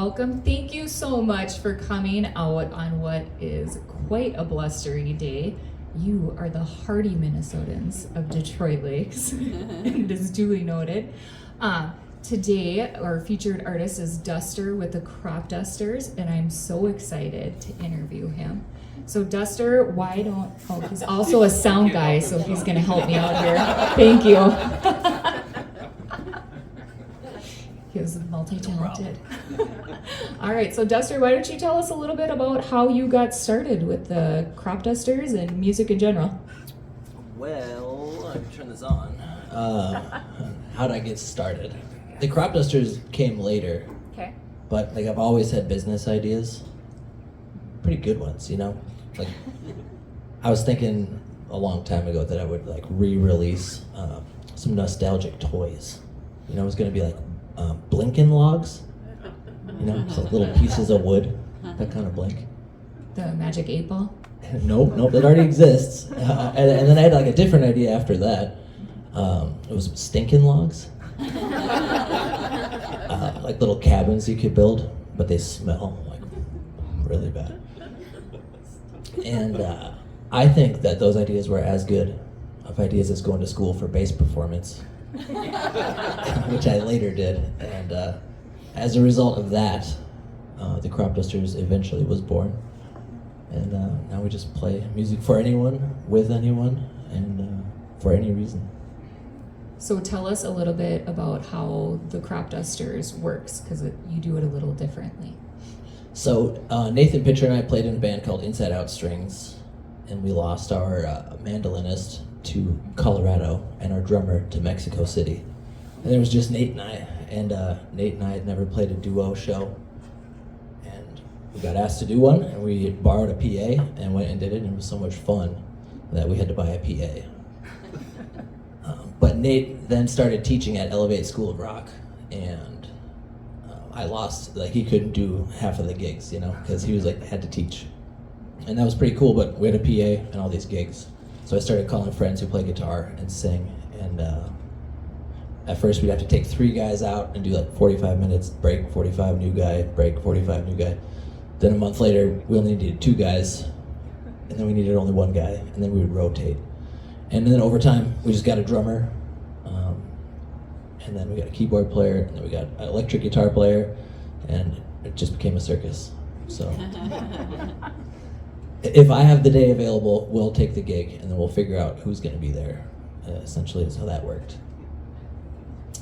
welcome. Thank you so much for coming out on what is quite a blustery day. You are the hardy Minnesotans of Detroit Lakes. It is duly noted. Today, our featured artist is Duster with the Cropdusters, and I'm so excited to interview him. So Duster, he's also a sound guy, so he's gonna help me out here. Thank you. He was multi-talented. All right, so Duster, why don't you tell us a little bit about how you got started with the Cropdusters and music in general? Well, let me turn this on. How'd I get started? The Cropdusters came later. Okay. But I've always had business ideas. Pretty good ones, I was thinking a long time ago that I would re-release some nostalgic toys. It was gonna be Blinken logs. It's little pieces of wood, that kind of blink. The Magic 8 Ball? Nope, that already exists. And then I had a different idea after that. It was stinking logs. Little cabins you could build, but they smell really bad. And I think that those ideas were as good of ideas as going to school for bass performance, which I later did. And as a result of that, the Cropdusters eventually was born. And now we just play music for anyone, with anyone, and for any reason. So tell us a little bit about how the Cropdusters works, because you do it a little differently. So Nathan Pitcher and I played in a band called Inside Out Strings, and we lost our mandolinist to Colorado and our drummer to Mexico City. And it was just Nate and I, and Nate and I had never played a duo show. And we got asked to do one, and we borrowed a PA and went and did it, and it was so much fun that we had to buy a PA. But Nate then started teaching at Elevate School of Rock, and I lost, he couldn't do half of the gigs, because he was had to teach. And that was pretty cool, but we had a PA and all these gigs. So I started calling friends who play guitar and sing, and at first we'd have to take 3 guys out and do 45 minutes, break, 45, new guy, break, 45, new guy. Then a month later, we only needed 2 guys, and then we needed only 1 guy, and then we would rotate. And then over time, we just got a drummer, and then we got a keyboard player, and then we got an electric guitar player, and it just became a circus. So if I have the day available, we'll take the gig, and then we'll figure out who's going to be there. Essentially, is how that worked.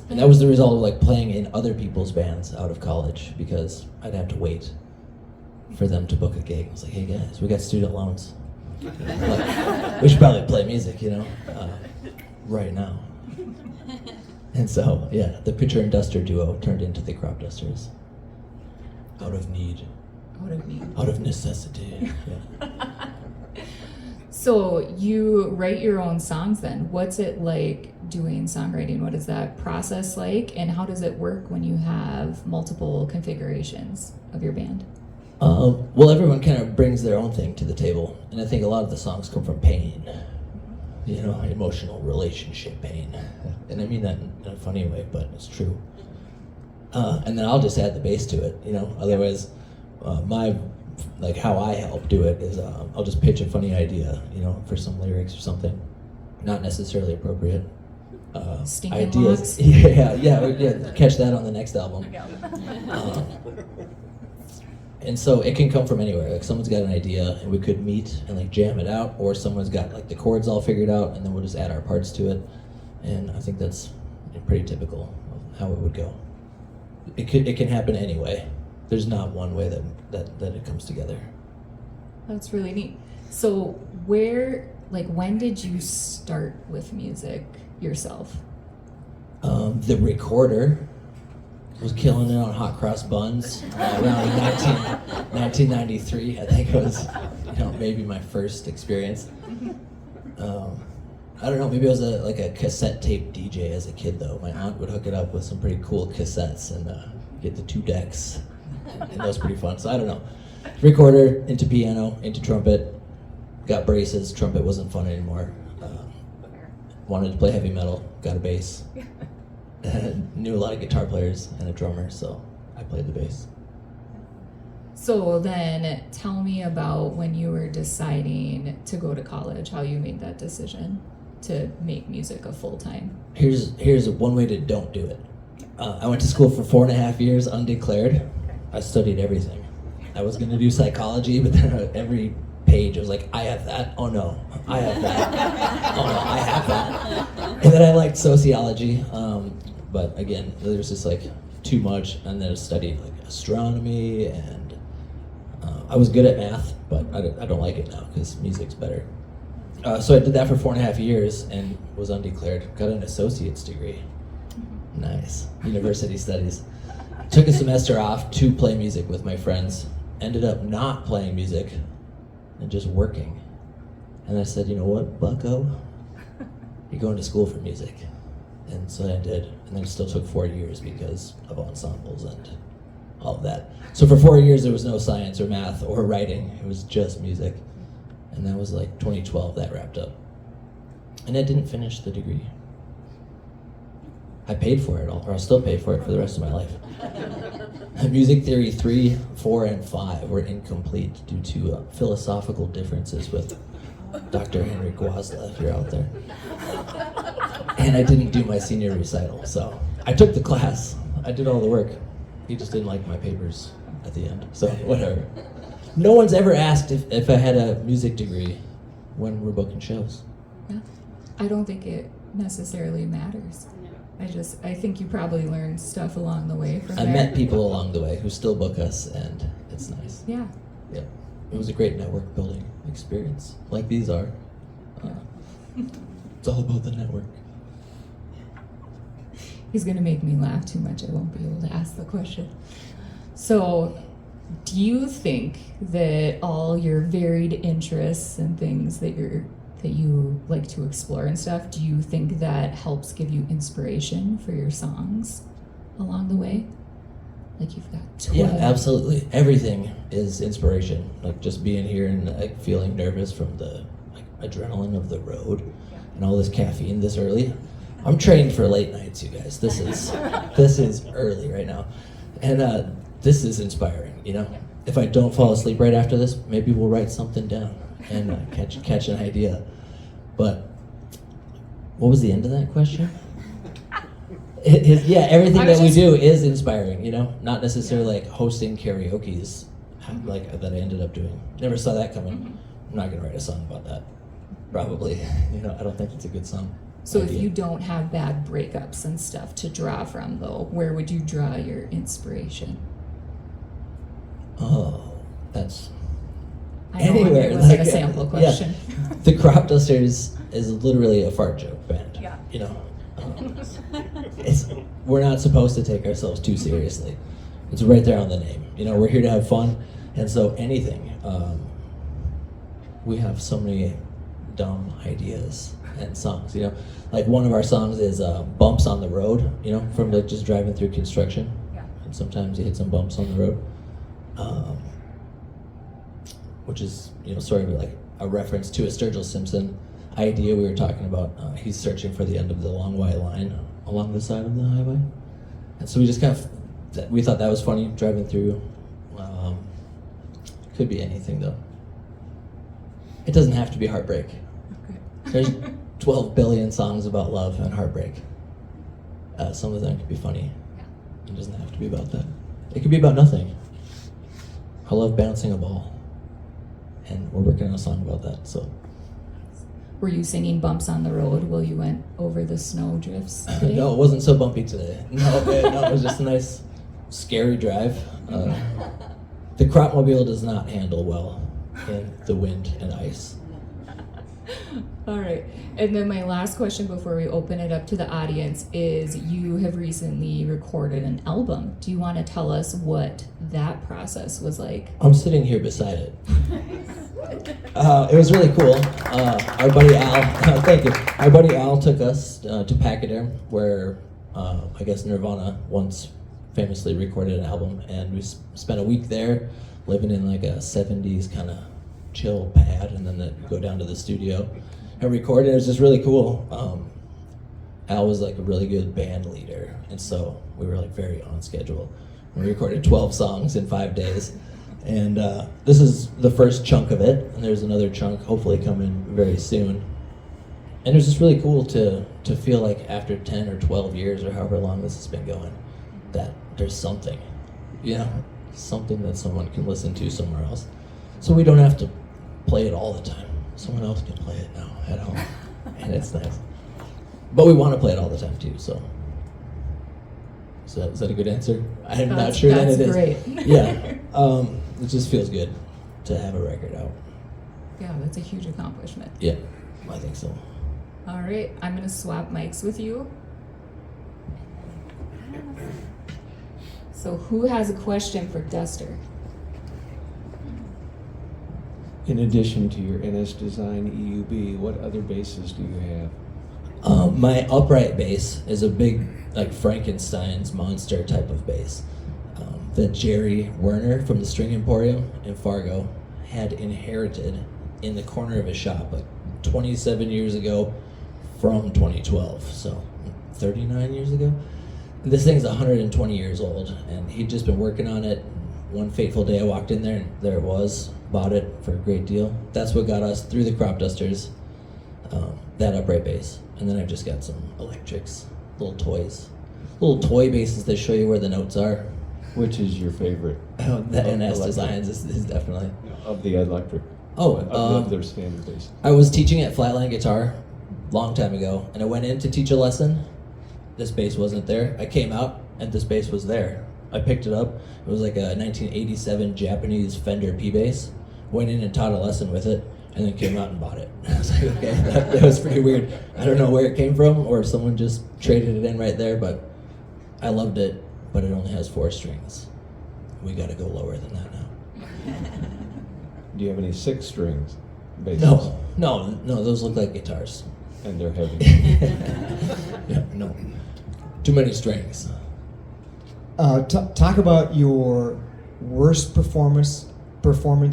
And that was the result of playing in other people's bands out of college, because I'd have to wait for them to book a gig. I was hey guys, we got student loans. We should probably play music, right now. And so, yeah, the Pitcher and Duster duo turned into the Cropdusters. Out of need. Out of need. Out of necessity. Yeah. So you write your own songs then. What's it like doing songwriting? What is that process like? And how does it work when you have multiple configurations of your band? Well, everyone kind of brings their own thing to the table, and I think a lot of the songs come from pain, emotional relationship pain, and I mean that in a funny way, but it's true. And then I'll just add the bass to it, Otherwise, how I help do it is I'll just pitch a funny idea, for some lyrics or something, not necessarily appropriate. Stinking ideas. Logs. Yeah. Catch that on the next album. And so it can come from anywhere. Someone's got an idea, and we could meet and jam it out, or someone's got the chords all figured out, and then we'll just add our parts to it. And I think that's pretty typical of how it would go. It can happen anyway. There's not one way that it comes together. That's really neat. So when did you start with music yourself? The recorder was killing it on hot cross buns around 1993. I think it was, maybe my first experience. I don't know, maybe I was a cassette tape DJ as a kid though. My aunt would hook it up with some pretty cool cassettes and get the 2 decks, and that was pretty fun. So I don't know. Recorder, into piano, into trumpet, got braces, trumpet wasn't fun anymore. Wanted to play heavy metal, got a bass. Knew a lot of guitar players and a drummer, so I played the bass. So then tell me about when you were deciding to go to college, how you made that decision to make music a full-time. Here's one way to don't do it. I went to school for 4.5 years undeclared. I studied everything. I was going to do psychology, but then every page I was like, I have that. Oh no, I have that. Oh no, I have that. And then I liked sociology, but again, there's just like too much. And then I studied like astronomy, and I was good at math, but I don't like it now because music's better. So I did that for 4.5 years and was undeclared. Got an associate's degree. Nice. University studies. Took a semester off to play music with my friends. Ended up not playing music and just working. And I said, you know what, bucko? You're going to school for music. And so I did. And then it still took 4 years because of ensembles and all of that. So for 4 years there was no science or math or writing. It was just music. And that was like 2012 that wrapped up. And I didn't finish the degree. I paid for it all, or I'll still pay for it for the rest of my life. Music theory 3, 4, and 5 were incomplete due to philosophical differences with Dr. Henry Guasla, if you're out there. And I didn't do my senior recital, so I took the class. I did all the work. He just didn't like my papers at the end, so whatever. No one's ever asked if I had a music degree when we're booking shows. Yeah. I don't think it necessarily matters. I think you probably learned stuff along the way from I there. met people along the way who still book us, and it's nice. Yeah. Yeah. It was a great network building experience, like these are. It's all about the network. He's gonna make me laugh too much. I won't be able to ask the question. So, do you think that all your varied interests and things that you like to explore and stuff, do you think that helps give you inspiration for your songs along the way? Like you've got 12. Yeah, absolutely. Everything is inspiration. Like just being here and like feeling nervous from the like adrenaline of the road and all this caffeine this early. I'm trained for late nights, you guys. This is early right now, and this is inspiring. You know, if I don't fall asleep right after this, maybe we'll write something down and catch an idea. But what was the end of that question? Yeah, everything that we do is inspiring, you know? Not necessarily like hosting karaoke's like that I ended up doing. Never saw that coming. I'm not gonna write a song about that. Probably. You know, I don't think it's a good song. So if you don't have bad breakups and stuff to draw from though, where would you draw your inspiration? Oh, that's I know anywhere. it was like a sample question. Yeah. The Cropdusters is literally a fart joke band. Yeah. You know, we're not supposed to take ourselves too seriously. It's right there on the name. You know, we're here to have fun, and so anything. We have so many dumb ideas and songs. You know, like one of our songs is "Bumps on the Road." You know, from like just driving through construction. Yeah. And sometimes you hit some bumps on the road. Which is, you know, sort of like a reference to a Sturgill Simpson idea we were talking about. He's searching for the end of the long white line along the side of the highway. And so we just kind of, we thought that was funny, driving through. Could be anything though. It doesn't have to be heartbreak. Okay. There's 12 billion songs about love and heartbreak. Some of them could be funny. It doesn't have to be about that. It could be about nothing. I love bouncing a ball. And we're working on a song about that, so. Were you singing Bumps on the Road while you went over the snow drifts today? No, it wasn't so bumpy today. No, it was just a nice, scary drive. The Cropmobile does not handle well in the wind and ice. All right. And then my last question before we open it up to the audience is you have recently recorded an album. Do you want to tell us what that process was like? I'm sitting here beside it. It was really cool. Our buddy Al, thank you. Our buddy Al took us to Pachyderm, where I guess Nirvana once famously recorded an album, and we spent a week there, living in like a 70s kind of chill pad, and then go down to the studio and record it. It was just really cool. Al was like a really good band leader, and so we were like very on schedule. We recorded 12 songs in 5 days. And this is the first chunk of it, and there's another chunk hopefully coming very soon. And it's just really cool to feel like after 10 or 12 years or however long this has been going, that there's something, something that someone can listen to somewhere else. So we don't have to play it all the time. Someone else can play it now at home, and it's nice. But we want to play it all the time too, so. Is that a good answer? I'm not sure that it is. That's great. Yeah, it just feels good to have a record out. Yeah, that's a huge accomplishment. Yeah, I think so. All right, I'm going to swap mics with you. So who has a question for Duster? In addition to your NS Design EUB, what other basses do you have? My upright bass is a big, like Frankenstein's monster type of bass that Jerry Werner from the String Emporium in Fargo had inherited in the corner of his shop like 27 years ago from 2012, so 39 years ago. This thing's 120 years old, and he'd just been working on it. One fateful day I walked in there, and there it was. Bought it for a great deal. That's what got us through the Cropdusters, that upright bass. And then I've just got some electrics, little toys. Little toy basses that show you where the notes are. Which is your favorite? The NS Designs is definitely. Of the electric? Of their standard bass. I was teaching at Flatline Guitar a long time ago, and I went in to teach a lesson. This bass wasn't there. I came out, and this bass was there. I picked it up. It was like a 1987 Japanese Fender P bass. Went in and taught a lesson with it, and then came out and bought it. I was like, okay, that was pretty weird. I don't know where it came from, or if someone just traded it in right there, but I loved it, but it only has 4 strings. We gotta go lower than that now. Do you have any 6 strings basses? No, those look like guitars. And they're heavy. Yeah, no. Too many strings. Talk about your worst performance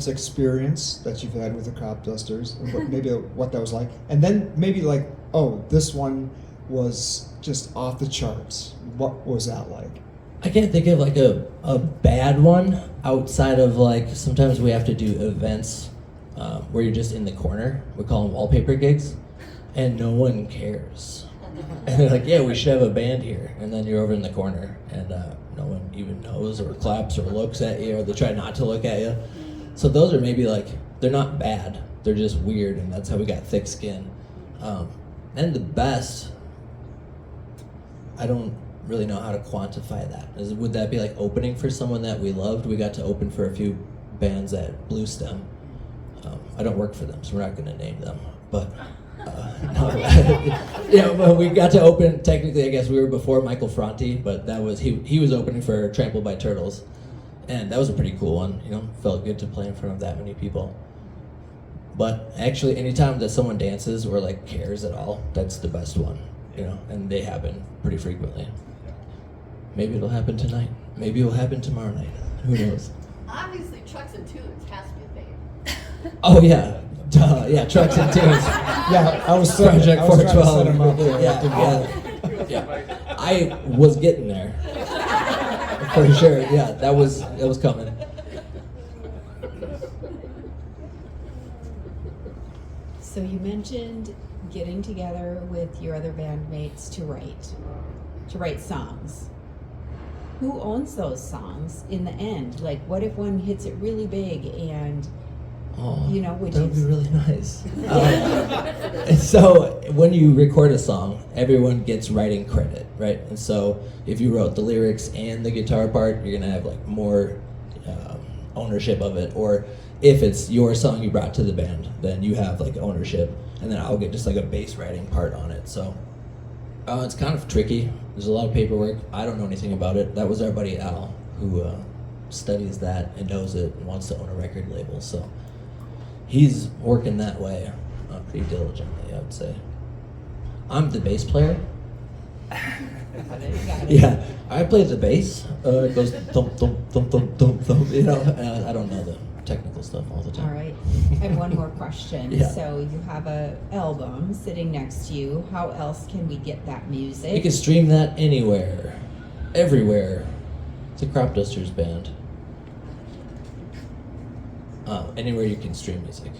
experience that you've had with the Cropdusters, and maybe what that was like, and then maybe like, oh, this one was just off the charts. What was that like? I can't think of like a bad one outside of like sometimes we have to do events where you're just in the corner. We call them wallpaper gigs, and no one cares. And they're like, yeah, we should have a band here. And then you're over in the corner, and no one even knows or claps or looks at you, or they try not to look at you. So those are maybe like, they're not bad. They're just weird, and that's how we got thick skin. And the best, I don't really know how to quantify that. Would that be like opening for someone that we loved? We got to open for a few bands at Blue Stem. I don't work for them, so we're not going to name them. But but we got to open. Technically, I guess we were before Michael Franti, but that was he was opening for Trampled by Turtles, and that was a pretty cool one. Felt good to play in front of that many people. But actually, anytime that someone dances or like cares at all, that's the best one. And they happen pretty frequently. Maybe it'll happen tonight. Maybe it'll happen tomorrow night. Who knows? Obviously, Trucks and Tunes has to be a fave. Oh yeah. Duh, yeah, Trucks and Tunes. Yeah, I was Project trying to set 412. him up. Yeah. I was getting there. For sure. Yeah, that was coming. So you mentioned getting together with your other bandmates to write songs. Who owns those songs in the end? Like, what if one hits it really big and which that would be is really nice. So when you record a song, everyone gets writing credit, right? And so if you wrote the lyrics and the guitar part, you're gonna have like more ownership of it. Or if it's your song you brought to the band, then you have like ownership, and then I'll get just like a bass writing part on it. So it's kind of tricky. There's a lot of paperwork. I don't know anything about it. That was our buddy Al, who studies that and knows it and wants to own a record label. So he's working that way pretty diligently, I would say. I'm the bass player. Yeah, I play the bass. It goes thump, thump, thump, thump, thump, thump, and I don't know the technical stuff all the time. all right. I have one more question. Yeah. So you have a album sitting next to you. How else can we get that music? You can stream that anywhere, everywhere. It's a Cropdusters band. anywhere you can stream music.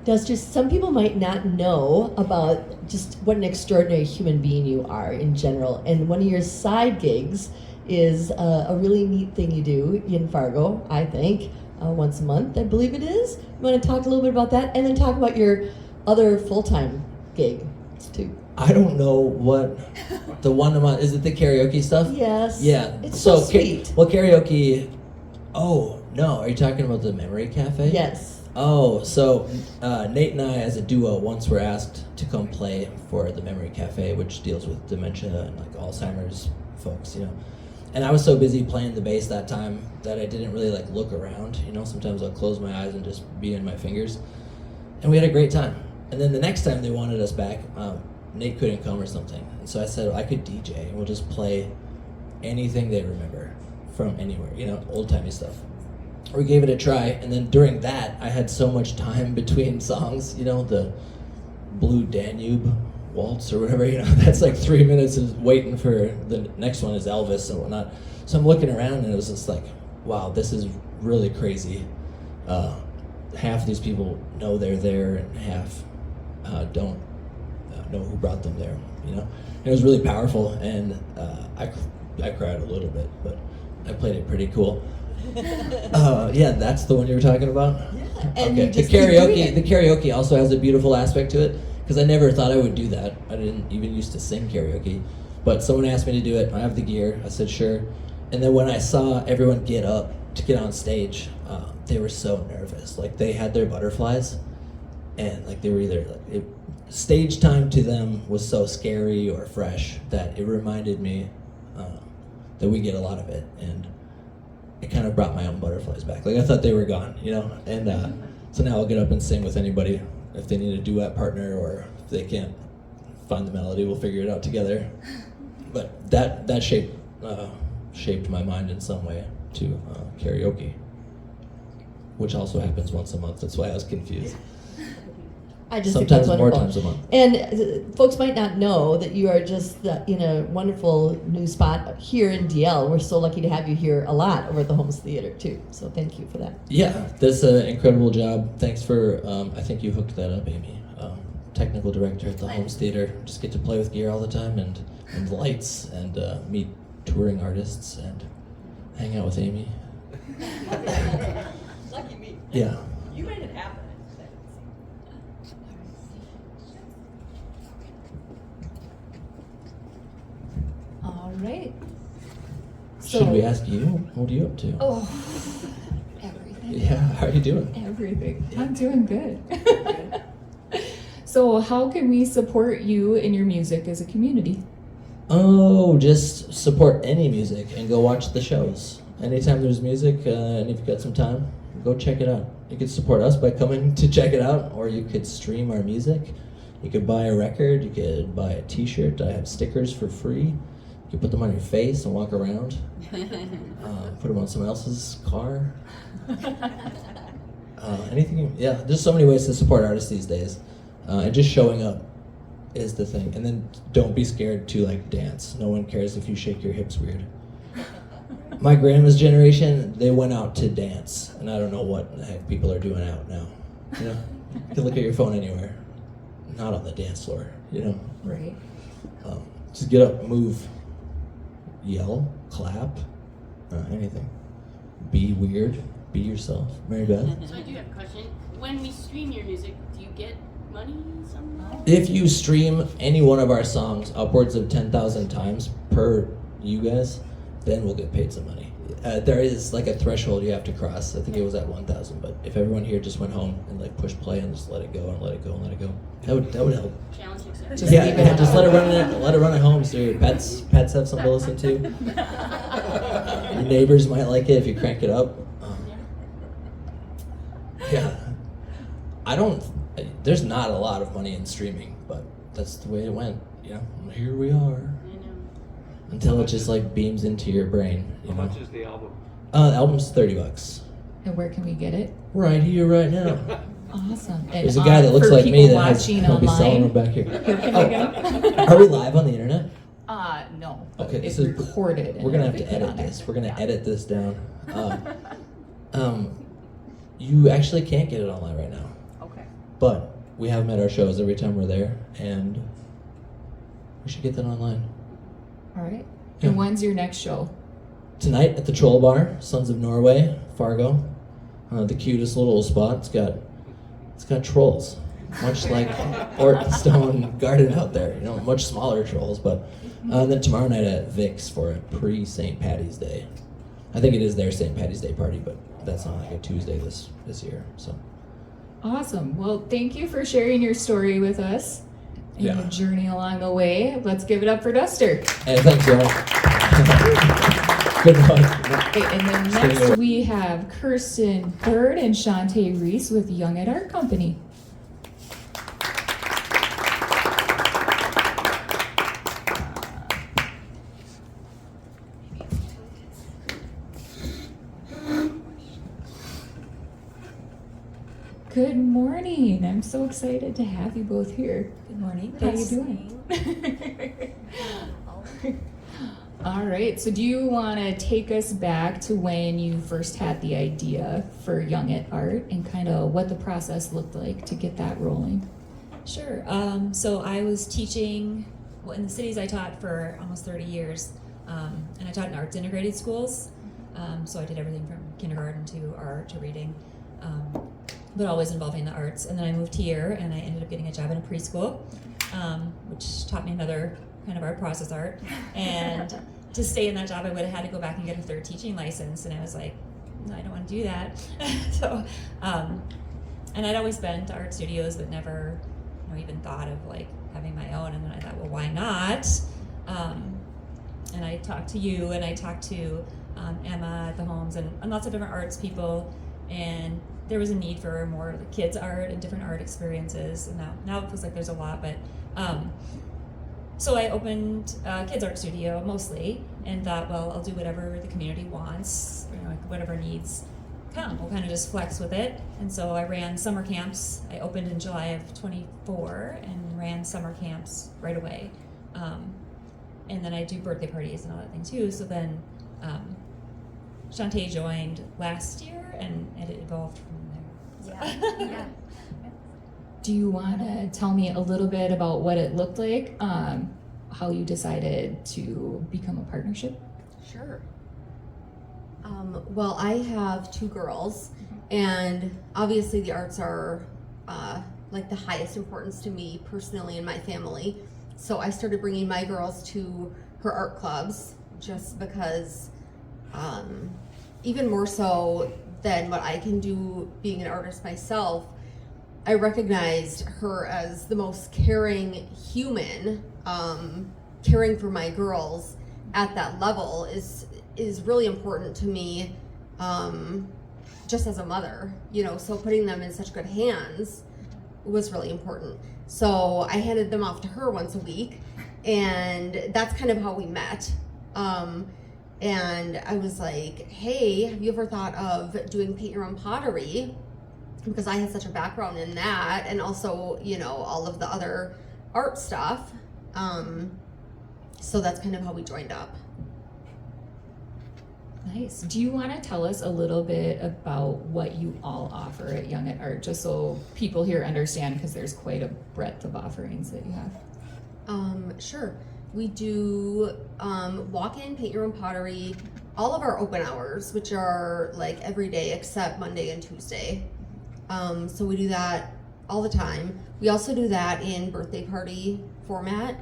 Dusters, some people might not know about just what an extraordinary human being you are in general. And one of your side gigs is a really neat thing you do in Fargo, I think, once a month, I believe it is. You want to talk a little bit about that? And then talk about your other full-time gig, too. I don't know what the one a month, is it the karaoke stuff? Yes. Yeah. It's so sweet. Well, karaoke, oh, no, are you talking about the Memory Cafe? Yes. Oh, so Nate and I, as a duo, once were asked to come play for the Memory Cafe, which deals with dementia and like Alzheimer's folks, you know. And I was so busy playing the bass that time that I didn't really like look around, you know. Sometimes I'll close my eyes and just be in my fingers. And we had a great time. And then the next time they wanted us back, Nate couldn't come or something. And so I said, I could DJ and we'll just play anything they remember from anywhere, you know, old-timey stuff. We gave it a try, and then during that, I had so much time between songs, you know, the Blue Danube waltz or whatever, you know, that's like 3 minutes of waiting for the next one is Elvis and whatnot. So I'm looking around, and it was just like, wow, this is really crazy. Half of these people know they're there, and half don't know who brought them there, you know. And it was really powerful, and I cried a little bit, but I played it pretty cool. Yeah, that's the one you were talking about? Yeah, and okay. you just keep doing it. The karaoke also has a beautiful aspect to it, because I never thought I would do that. I didn't even used to sing karaoke, but someone asked me to do it. I have the gear. I said sure, and then when I saw everyone get up to get on stage, they were so nervous. Like they had their butterflies, and like they were either like stage time to them was so scary or fresh that it reminded me that we get a lot of it, and it kind of brought my own butterflies back. Like I thought they were gone, you know? And so now I'll get up and sing with anybody. If they need a duet partner or if they can't find the melody, we'll figure it out together. But that shaped my mind in some way to karaoke, which also happens once a month. That's why I was confused. I just Sometimes think that's more wonderful. times a month. And folks might not know that you are just in a wonderful new spot here in DL. We're so lucky to have you here a lot over at the Holmes Theater too. So thank you for that. Yeah, that's an incredible job. Thanks for, I think you hooked that up, Amy. Technical director at the Holmes Theater. Just get to play with gear all the time and lights and meet touring artists and hang out with Amy. Lucky me. Yeah. You made it happen. All right. Should we ask you? What are you up to? Oh, everything. Yeah, how are you doing? Everything. I'm doing good. So, how can we support you in your music as a community? Oh, just support any music and go watch the shows. Anytime there's music and if you've got some time, go check it out. You could support us by coming to check it out, or you could stream our music. You could buy a record, you could buy a t-shirt. I have stickers for free. You could put them on your face and walk around. Put them on someone else's car. Anything, yeah, there's so many ways to support artists these days. And just showing up is the thing. And then don't be scared to like dance. No one cares if you shake your hips weird. My grandma's generation, they went out to dance. And I don't know what the heck people are doing out now. You know, you can look at your phone anywhere. Not on the dance floor, you know. Right. Just get up, move, yell, clap, anything. Be weird, be yourself. Mary Beth? So I do have a question. When we stream your music, do you get money somehow? If you stream any one of our songs upwards of 10,000 times per you guys, then we'll get paid some money. There is like a threshold you have to cross. I think it was at 1,000, but if everyone here just went home and like push play and just let it go and let it go and let it go, that would help. Challenge accepted. Just Yeah, leave it yeah, just out. let it run at home so your pets have something to listen to. Your neighbors might like it if you crank it up. Yeah. There's not a lot of money in streaming, but that's the way it went, you know. Here we are. I know. Until it just like beams into your brain, you How know. much is the album? The album's $30. And where can we get it? Right here, right now. Awesome. And, There's a guy that looks for like me people that has, watching he'll be selling them online. back here. Where can we get it? Are we live on the internet? No. Okay, It's this is recorded. and We're gonna have it'll to be put edit on there. this. We're gonna Yeah. edit this down. You actually can't get it online right now, Okay. but we have them at our shows every time we're there, and we should get that online. All right. Yeah. And when's your next show? Tonight at the Troll Bar, Sons of Norway, Fargo. The cutest little spot. It's got trolls, much like Ortonstone Garden out there. You know, much smaller trolls. But then tomorrow night at Vic's for a pre-St. Patty's Day. I think it is their St. Patty's Day party, but that's on like a Tuesday this year. So Awesome. Well, thank you for sharing your story with us and Yeah. your journey along the way. Let's give it up for Duster. hey, thanks, y'all. Good luck. Okay, and then Stay next away. we have Kirstin Bird and Shauntae Reese with Young at Art Company. Good morning. I'm so excited to have you both here. Good morning. How are you doing? All right. So do you want to take us back to when you first had the idea for Young at Art and kind of what the process looked like to get that rolling? Sure. So I was teaching, well, in the cities I taught for almost 30 years, and I taught in arts integrated schools. So I did everything from kindergarten to art to reading, but always involving the arts. And then I moved here, and I ended up getting a job in a preschool, which taught me another kind of art, process art. And to stay in that job, I would have had to go back and get a third teaching license, and I was like, no, I don't want to do that. So, and I'd always been to art studios, but never, even thought of like having my own. And then I thought, well, why not? And I talked to you, and I talked to Emma at the Homes, and lots of different arts people, and there was a need for more of the kids art and different art experiences. And now it feels like there's a lot, but so I opened a kids art studio mostly, and thought, well, I'll do whatever the community wants, like whatever needs come. We'll kind of just flex with it. And so I ran summer camps. I opened in July of 24 and ran summer camps right away. And then I do birthday parties and all that thing too. So then Shauntae joined last year, and it evolved from there. Yeah. Do you want to tell me a little bit about what it looked like, how you decided to become a partnership? Sure. Well, I have two girls, and obviously the arts are like the highest importance to me personally and my family. So I started bringing my girls to her art clubs just because, even more so than what I can do being an artist myself, I recognized her as the most caring human. Caring for my girls at that level is really important to me, just as a mother, so putting them in such good hands was really important. So I handed them off to her once a week, and that's kind of how we met. And I was like, hey, have you ever thought of doing paint your own pottery? Because I had such a background in that, and also, all of the other art stuff. So that's kind of how we joined up. Nice. Do you want to tell us a little bit about what you all offer at Young at Art, just so people here understand, because there's quite a breadth of offerings that you have? Sure. We do walk-in, paint your own pottery, all of our open hours, which are like every day except Monday and Tuesday. So we do that all the time. We also do that in birthday party format.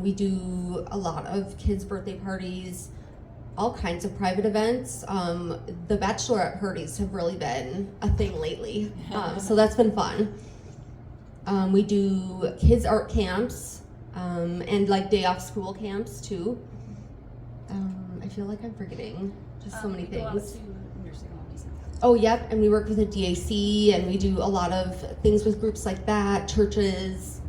We do a lot of kids' birthday parties, all kinds of private events. The bachelorette parties have really been a thing lately, so that's been fun. We do kids' art camps, and like day off school camps too. I feel like I'm forgetting just so many We go out things. to nursing homes and stuff. Oh, yep, and we work with a DAC, and we do a lot of things with groups like that, churches.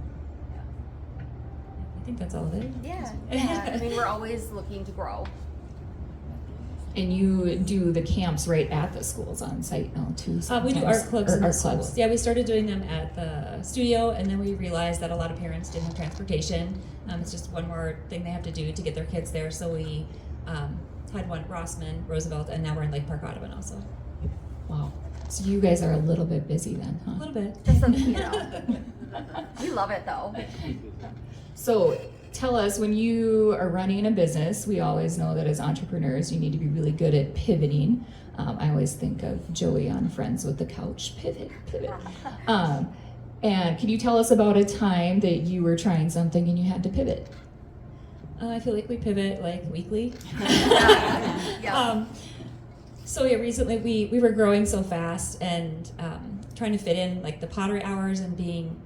I think that's all of it. Yeah. I mean, we're always looking to grow. And you do the camps right at the schools on site now too? We do sometimes? art clubs Or in the art schools. clubs. Yeah, we started doing them at the studio, and then we realized that a lot of parents didn't have transportation. It's just one more thing they have to do to get their kids there. So we had one at Rossman, Roosevelt, and now we're in Lake Park, Audubon also. Wow. So you guys are a little bit busy then, A huh? little bit. Just so you know. We love it though. So tell us, when you are running a business, we always know that as entrepreneurs, you need to be really good at pivoting. I always think of Joey on Friends with the Couch, pivot. And can you tell us about a time that you were trying something and you had to pivot? I feel like we pivot like weekly. Yeah. So yeah, recently we were growing so fast and trying to fit in like the pottery hours and being,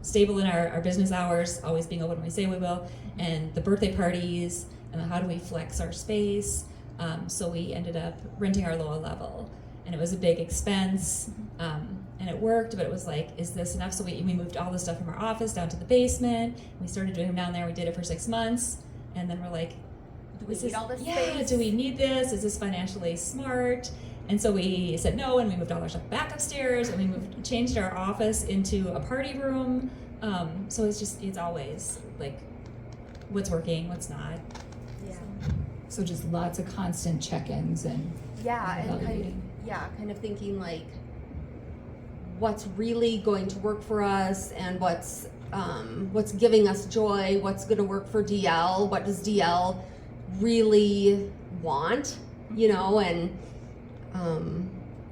stable in our business hours, always being open when we say we will, and the birthday parties, and how do we flex our space. So we ended up renting our lower level, and it was a big expense, and it worked, but it was like, is this enough? So we moved all the stuff from our office down to the basement. We started doing them down there. We did it for 6 months, and then we're like, Do we need all this yeah, space? do we need this? Is this financially smart? And so we said no, and we moved all our stuff back upstairs, and we changed our office into a party room. So it's always like, what's working, what's not. Yeah. So just lots of constant check-ins and Yeah, and evaluating. kind of thinking like, what's really going to work for us, and what's giving us joy, what's going to work for DL, what does DL really want, and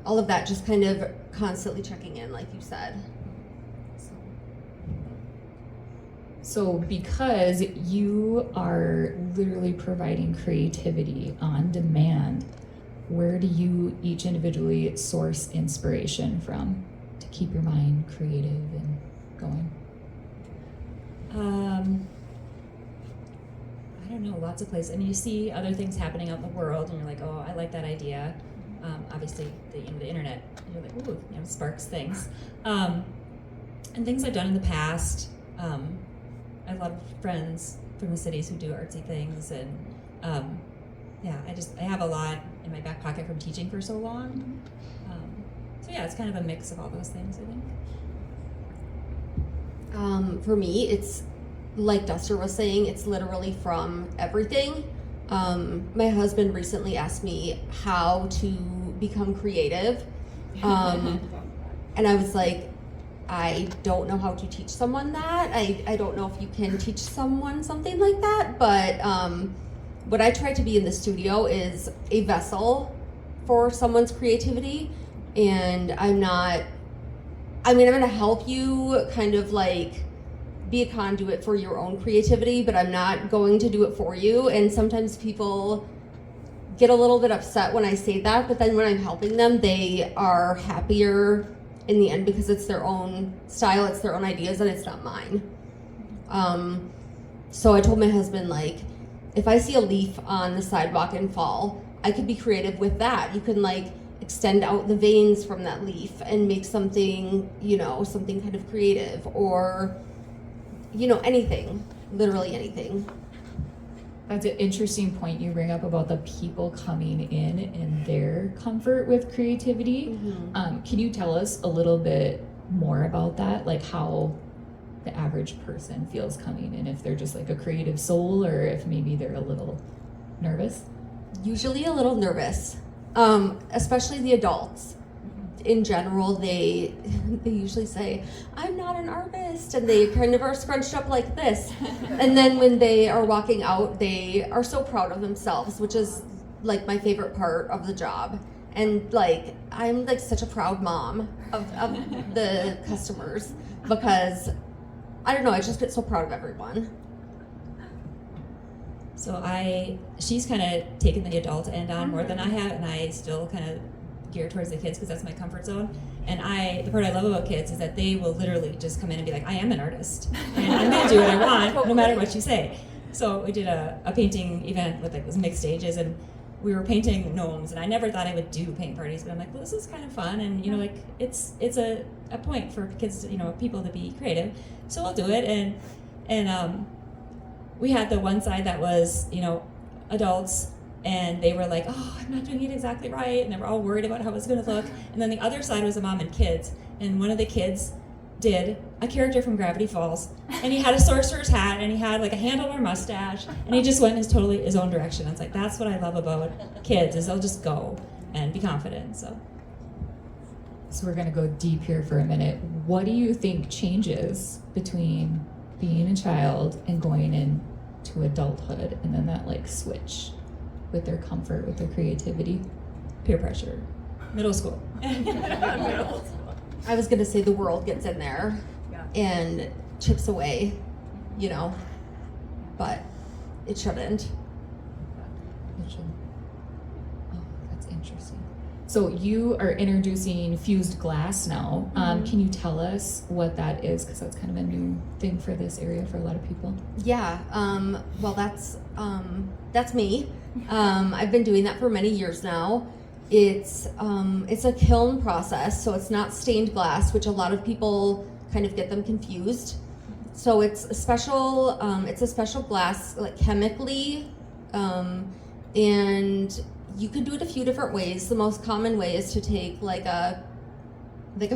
all of that, just kind of constantly checking in, like you said. So because you are literally providing creativity on demand, where do you each individually source inspiration from to keep your mind creative and going? I don't know, lots of places. I mean, you see other things happening out in the world, and you're like, oh, I like that idea. Obviously, the internet, you're like, ooh, sparks things. And things I've done in the past. I have a lot of friends from the cities who do artsy things, and I have a lot in my back pocket from teaching for so long. So yeah, it's kind of a mix of all those things, I think. For me, it's like Duster was saying, it's literally from everything. My husband recently asked me how to become creative. And I was like, I don't know how to teach someone that. I don't know if you can teach someone something like that, but what I try to be in the studio is a vessel for someone's creativity, and I'm going to help you kind of like be a conduit for your own creativity, but I'm not going to do it for you. And sometimes people get a little bit upset when I say that, but then when I'm helping them, they are happier in the end because it's their own style, it's their own ideas, and it's not mine. So I told my husband, like, if I see a leaf on the sidewalk and fall, I could be creative with that. You can like extend out the veins from that leaf and make something, something kind of creative, or anything, literally anything. That's an interesting point you bring up about the people coming in and their comfort with creativity. Mm-hmm. Can you tell us a little bit more about that? Like how the average person feels coming in, if they're just like a creative soul, or if maybe they're a little nervous? Usually a little nervous, especially the adults. In general, they usually say, I'm not an artist, and they kind of are scrunched up like this. And then when they are walking out, they are so proud of themselves, which is like my favorite part of the job. And like, I'm like such a proud mom of the customers, because I don't know, I just get so proud of everyone. So she's kind of taken the adult end on more than I have, and I still kind of gear towards the kids because that's my comfort zone. And the part I love about kids is that they will literally just come in and be like, I am an artist, and I'm gonna do what I want no matter what you say. So we did a painting event with like those mixed stages, and we were painting gnomes, and I never thought I would do paint parties, but I'm like, well, this is kind of fun, and like it's a point for kids to, people to be creative. So I'll do it, and we had the one side that was, adults, and they were like, oh, I'm not doing it exactly right, and they were all worried about how it was going to look. And then the other side was a mom and kids, and one of the kids did a character from Gravity Falls, and he had a sorcerer's hat, and he had like a handlebar mustache, and he just went his own direction. It's like, that's what I love about kids, is they'll just go and be confident. So So we're going to go deep here for a minute. What do you think changes between being a child and going into adulthood, and then that like switch with their comfort, with their creativity? Peer pressure. Middle school. I was gonna say the world gets in there and chips away, you know, but it shouldn't. Oh, that's interesting. So you are introducing fused glass now. Can you tell us what that is? Because that's kind of a new thing for this area for a lot of people. Yeah, well, that's me. I've been doing that for many years now. It's a kiln process, so it's not stained glass, which a lot of people kind of get them confused. So it's a special glass, like chemically, and you can do it a few different ways. The most common way is to take like a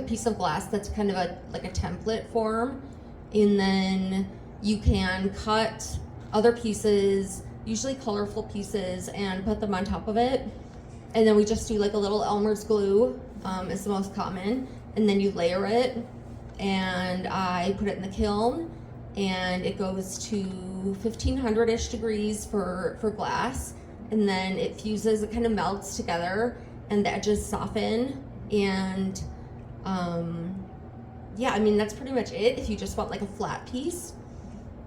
piece of glass that's kind of like a template form, and then you can cut other pieces, usually colorful pieces, and put them on top of it. And then we just do like a little Elmer's glue, is the most common, and then you layer it, and I put it in the kiln, and it goes to 1500-ish degrees for glass, and then it fuses, it kind of melts together, and the edges soften, and yeah, I mean, that's pretty much it if you just want like a flat piece.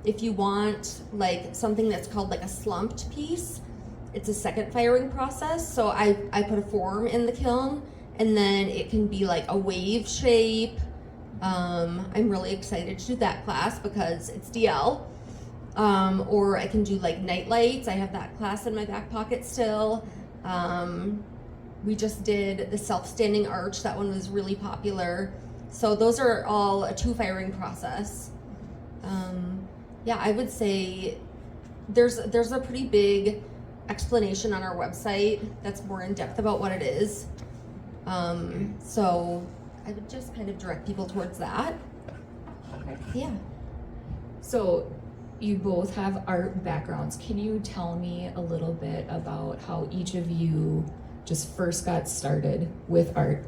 If you want like something that's called like a slumped piece, it's a second firing process. So I put a form in the kiln, and then it can be like a wave shape. I'm really excited to do that class because it's DL. Or I can do like night lights. I have that class in my back pocket still. We just did the self-standing arch. That one was really popular. So those are all a 2-firing process. Yeah, I would say there's a pretty big explanation on our website that's more in depth about what it is. So I would just kind of direct people towards that. Yeah. So you both have art backgrounds. Can you tell me a little bit about how each of you just first got started with art?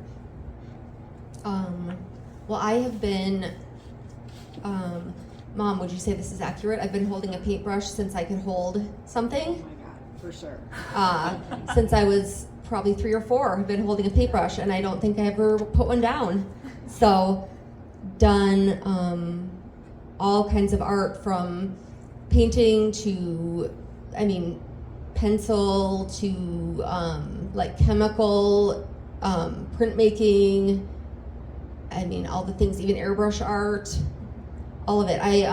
Well, I have been, Mom, would you say this is accurate? I've been holding a paintbrush since I could hold something. Oh my God, for sure. Since I was probably 3 or 4, I've been holding a paintbrush, and I don't think I ever put one down. So, done all kinds of art, from painting to, pencil to like chemical, printmaking. All the things, even airbrush art, all of it. I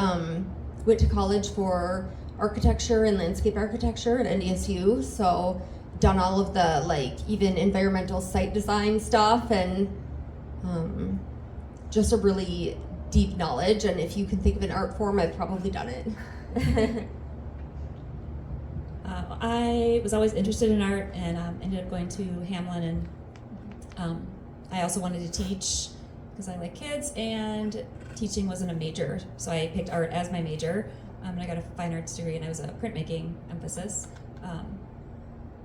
went to college for architecture and landscape architecture at NDSU, so done all of the even environmental site design stuff, and just a really deep knowledge. And if you can think of an art form, I've probably done it. I was always interested in art, and ended up going to Hamlin, and I also wanted to teach because I like kids, and teaching wasn't a major, so I picked art as my major, and I got a fine arts degree, and I was a printmaking emphasis,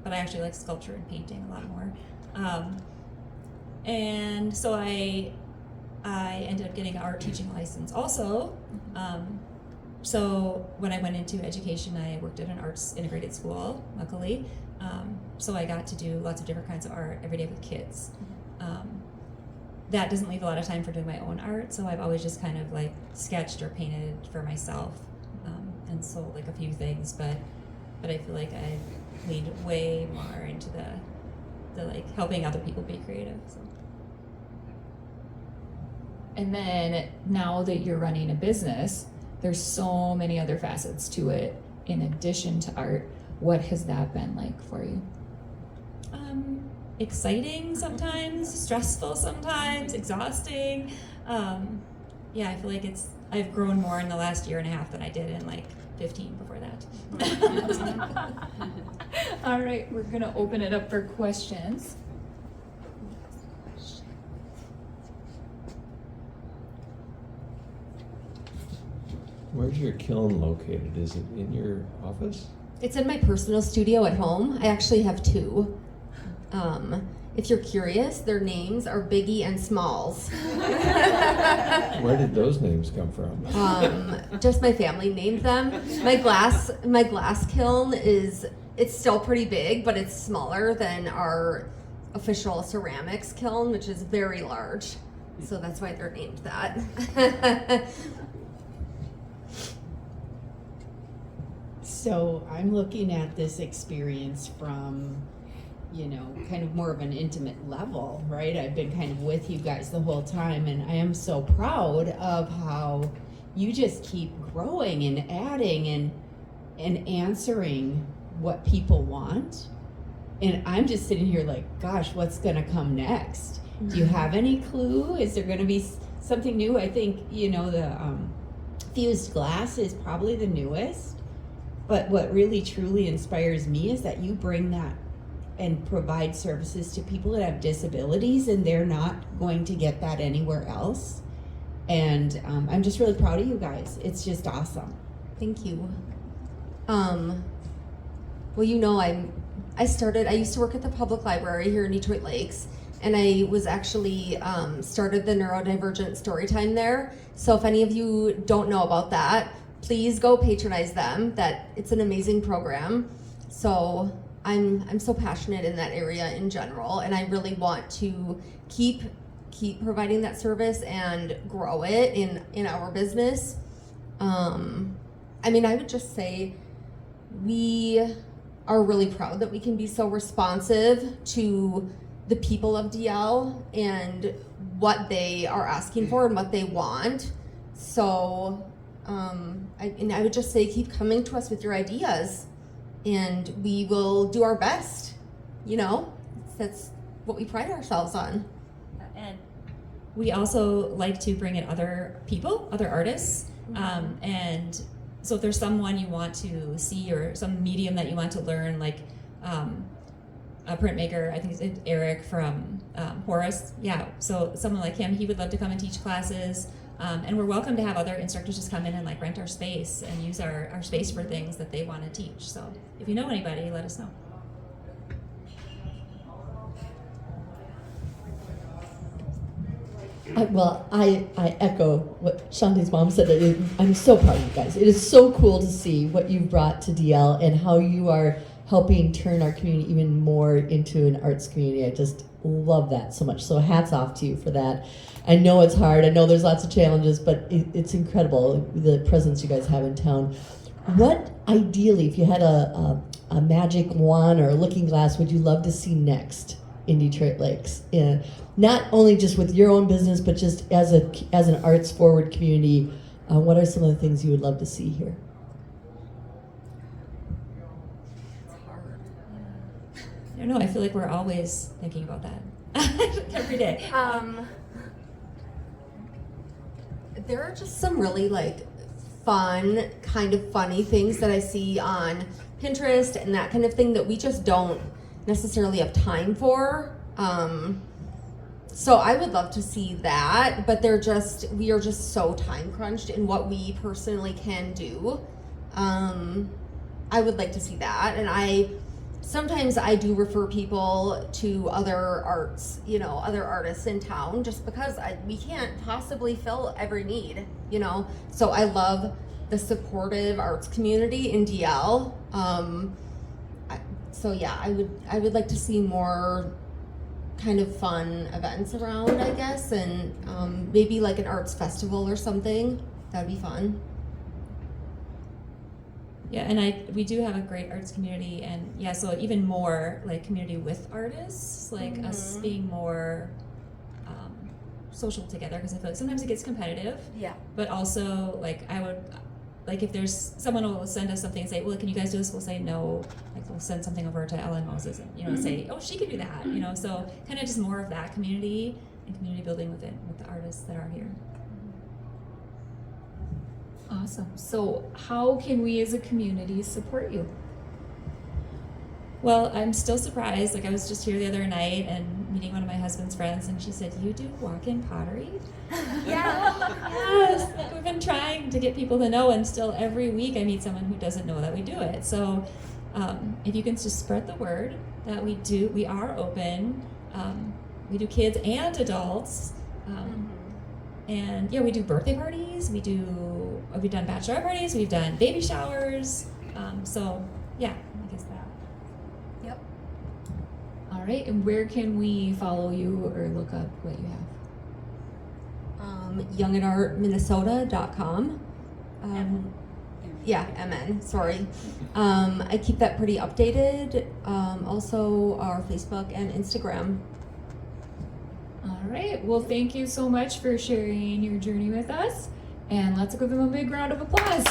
but I actually like sculpture and painting a lot more, and so I ended up getting an art teaching license also. So when I went into education, I worked at an arts integrated school, luckily, so I got to do lots of different kinds of art every day with kids. That doesn't leave a lot of time for doing my own art, so I've always just kind of sketched or painted for myself, and sold a few things, but I feel like I leaned way more into the helping other people be creative. So. And then now that you're running a business, there's so many other facets to it in addition to art. What has that been like for you? Exciting sometimes, stressful sometimes, exhausting. Yeah, I feel like I've grown more in the last year and a half than I did in 15 before that. All right, we're gonna open it up for questions. Where's your kiln located? Is it in your office? It's in my personal studio at home. I actually have 2. if you're curious, their names are Biggie and Smalls. Where did those names come from? Just my family named them. My glass kiln it's still pretty big, but it's smaller than our official ceramics kiln, which is very large. So that's why they're named that. So I'm looking at this experience from, kind of more of an intimate level, right? I've been kind of with you guys the whole time, and I am so proud of how you just keep growing and adding and answering what people want. And I'm just sitting here like, gosh, what's gonna come next? Do you have any clue? Is there gonna be something new? I think, the fused glass is probably the newest. But what really truly inspires me is that you bring that and provide services to people that have disabilities, and they're not going to get that anywhere else. And I'm just really proud of you guys. It's just awesome. Thank you. Well, I used to work at the public library here in Detroit Lakes, and I was actually started the neurodivergent storytime there. So if any of you don't know about that, please go patronize them. It's an amazing program. So I'm so passionate in that area in general, and I really want to keep providing that service and grow it in our business. I would just say we are really proud that we can be so responsive to the people of DL and what they are asking for and what they want. So I would just say keep coming to us with your ideas, and we will do our best. That's what we pride ourselves on. And we also like to bring in other people, other artists. And so if there's someone you want to see or some medium that you want to learn, like a printmaker, I think it's Eric from Horace. Yeah, so someone like him, he would love to come and teach classes. And we're welcome to have other instructors just come in and rent our space and use our space for things that they want to teach. So if you know anybody, let us know. I echo what Shauntae's mom said. I'm so proud of you guys. It is so cool to see what you've brought to DL and how you are helping turn our community even more into an arts community. I just love that so much. So hats off to you for that. I know it's hard. I know there's lots of challenges, but it's incredible the presence you guys have in town. What ideally, if you had a magic wand or a looking glass, would you love to see next in Detroit Lakes? Not only just with your own business, but just as an arts forward community. What are some of the things you would love to see here? I don't know. I feel like we're always thinking about that every day. There are just some really fun, kind of funny things that I see on Pinterest and that kind of thing that we just don't necessarily have time for. So I would love to see that, but we are just so time crunched in what we personally can do. I would like to see that, and sometimes I do refer people to other other artists in town, just because we can't possibly fill every need, So I love the supportive arts community in DL. I would like to see more kind of fun events around, I guess, and maybe an arts festival or something. That'd be fun. Yeah, and we do have a great arts community, and so even more community with artists, us being more social together, because I feel like sometimes it gets competitive. Yeah. But also, I would, if there's someone who will send us something and say, well, can you guys do this? We'll say no. We'll send something over to Ellen Moses and, say, oh, she could do that, So kind of just more of that community and community building with the artists that are here. Awesome. So how can we as a community support you? Well, I'm still surprised. I was just here the other night and meeting one of my husband's friends, and she said, you do walk-in pottery? Yeah. Yes. We've been trying to get people to know, and still every week I meet someone who doesn't know that we do it. So if you can just spread the word that we are open, We do kids and adults. And yeah, we do birthday parties. We've done bachelorette parties. We've done baby showers. So yeah, I guess that. Yep. All right, and where can we follow you or look up what you have? Youngandartminnesota.com. Yeah, MN, sorry. I keep that pretty updated. Also our Facebook and Instagram. All right, well, thank you so much for sharing your journey with us, and let's give them a big round of applause.